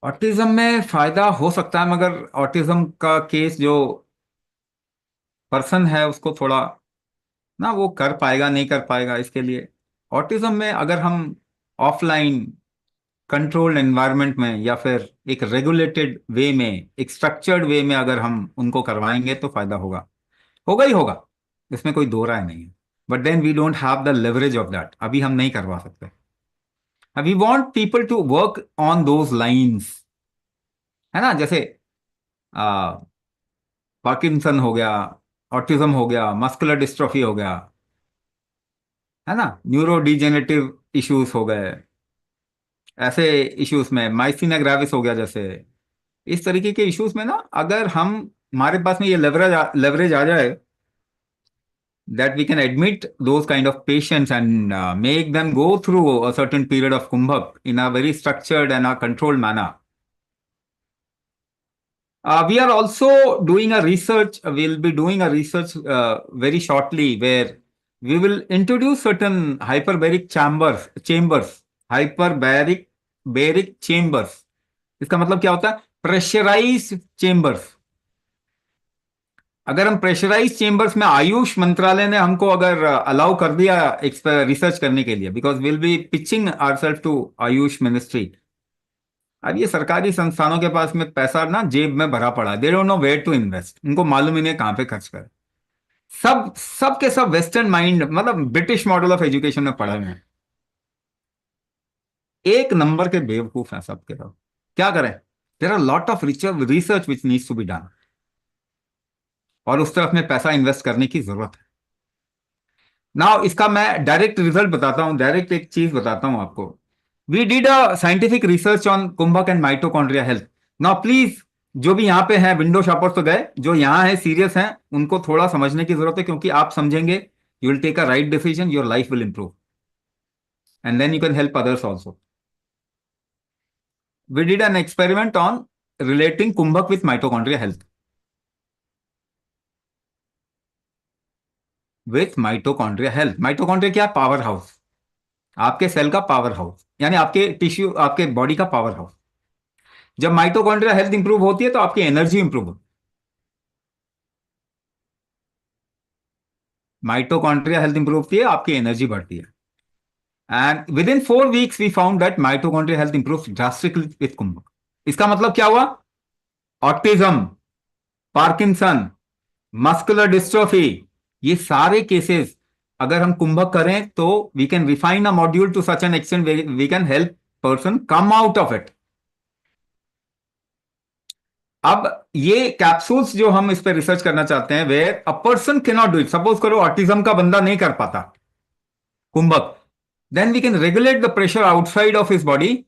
Autism में फायदा हो सकता है, मगर ऑटिज्म का केस जो पर्सन है उसको थोड़ा ना वो कर पाएगा नहीं कर पाएगा इसके लिए। ऑटिज्म में अगर हम ऑफलाइन कंट्रोल्ड एनवायरनमेंट में या फिर एक रेगुलेटेड वे में, एक स्ट्रक्चर्ड वे में अगर हम उनको करवाएंगे तो फायदा होगा, होगा ही होगा। इसमें कोई दो राय नहीं है। But then we don't have the leverage of that, अभी हम नहीं करवा सकते। We want people to work on those lines, है ना। जैसे पार्किंसन हो गया, ऑटिज्म हो गया, मस्कुलर डिस्ट्रोफी हो गया, है ना, न्यूरो डिजेनरेटिव इश्यूज हो गए। ऐसे इश्यूज में माइस्थीनिया ग्रेविस हो गया, जैसे इस तरीके के इश्यूज में ना, अगर हम हमारे पास में ये लेवरेज आ जाए that we can admit those kind of patients and make them go through a certain period of kumbhak in a very structured and a controlled manner. We are also doing a research, we'll be doing a research very shortly, where we will introduce certain chambers, hyperbaric chambers. इसका मतलब क्या होता है? Pressurise chambers. अगर हम pressurise chambers में, आयुष मंत्रालय ने हमको अगर अलाउ कर दिया रिसर्च करने के लिए, because will be pitching ourselves to Ayush ministry. अब ये सरकारी संस्थानों के पास में पैसा ना जेब में भरा पड़ा है, they don't know where to invest, उनको मालूम ही नहीं है कहां पे खर्च करें। सब के सब वेस्टर्न माइंड, मतलब ब्रिटिश मॉडल ऑफ एजुकेशन में पढ़े हुए हैं। एक नंबर के बेवकूफ हैं सबके सब। क्या करें? There are lot of research which needs to be done, और उस तरफ में पैसा इन्वेस्ट करने की जरूरत है। नाउ इसका मैं डायरेक्ट रिजल्ट बताता हूं, डायरेक्ट एक चीज बताता हूं आपको। We did a scientific research on kumbhak and mitochondria health. Now please, जो भी यहां पे हैं विंडो शॉपर्स तो गए, जो यहां है सीरियस हैं, उनको थोड़ा समझने की जरूरत है, क्योंकि आप समझेंगे, you will take a right decision, your life will improve, and then you can help others also. We did an experiment on relating kumbhak with mitochondria health. With mitochondria health, mitochondria क्या? पावर हाउस, आपके cell का power house, यानी आपके tissue, आपके body का power house. जब mitochondria health improve होती है तो आपकी एनर्जी इंप्रूव होती है। माइटोकॉन्ड्रिया हेल्थ इंप्रूव होती है, आपकी एनर्जी बढ़ती है। And within 4 weeks we found that mitochondria health improve drastically with kumbhak. इसका मतलब क्या हुआ? ऑटिज्म, पार्किंसन, मस्कुलर डिस्ट्रोफी, ये सारे केसेस अगर हम कुंभक करें तो we can refine a module to such an extent we can help person come out of it. अब ये कैप्सूल्स जो हम इस पे रिसर्च करना चाहते हैं, where a person can not do it, suppose करो ऑटिज्म का बंदा नहीं कर पाता कुंभक, then we can regulate the pressure outside of his body,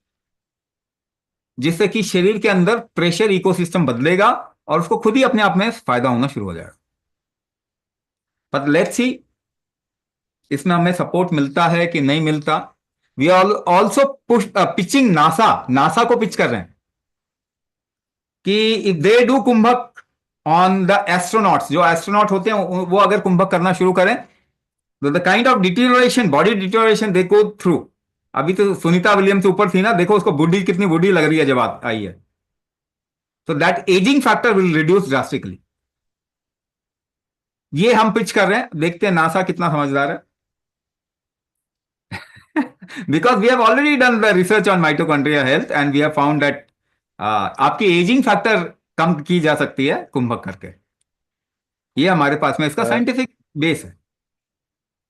जिससे कि शरीर के अंदर प्रेशर इकोसिस्टम बदलेगा और उसको खुद ही अपने आप में फायदा होना शुरू हो जाएगा। बट लेट्स सी इसमें हमें सपोर्ट मिलता है कि नहीं मिलता। We are also push pitching, NASA NASA को पिच कर रहे हैं कि if they do kumbhak on the astronauts, जो एस्ट्रोनॉट होते हैं वो अगर कुंभक करना शुरू करें, तो the kind of deterioration, body deterioration they go through. अभी तो सुनीता विलियम्स ऊपर थी ना, देखो उसको बुढ़ी, कितनी बुढ़ी लग रही है जब आई है। तो that ageing factor will reduce drastically. ये हम पिच कर रहे हैं, देखते हैं नासा कितना समझदार है। Because we have already done the research on mitochondria health and we have found that आपकी एजिंग फैक्टर कम की जा सकती है कुंभक करके। ये हमारे पास में इसका अ, साइंटिफिक बेस है।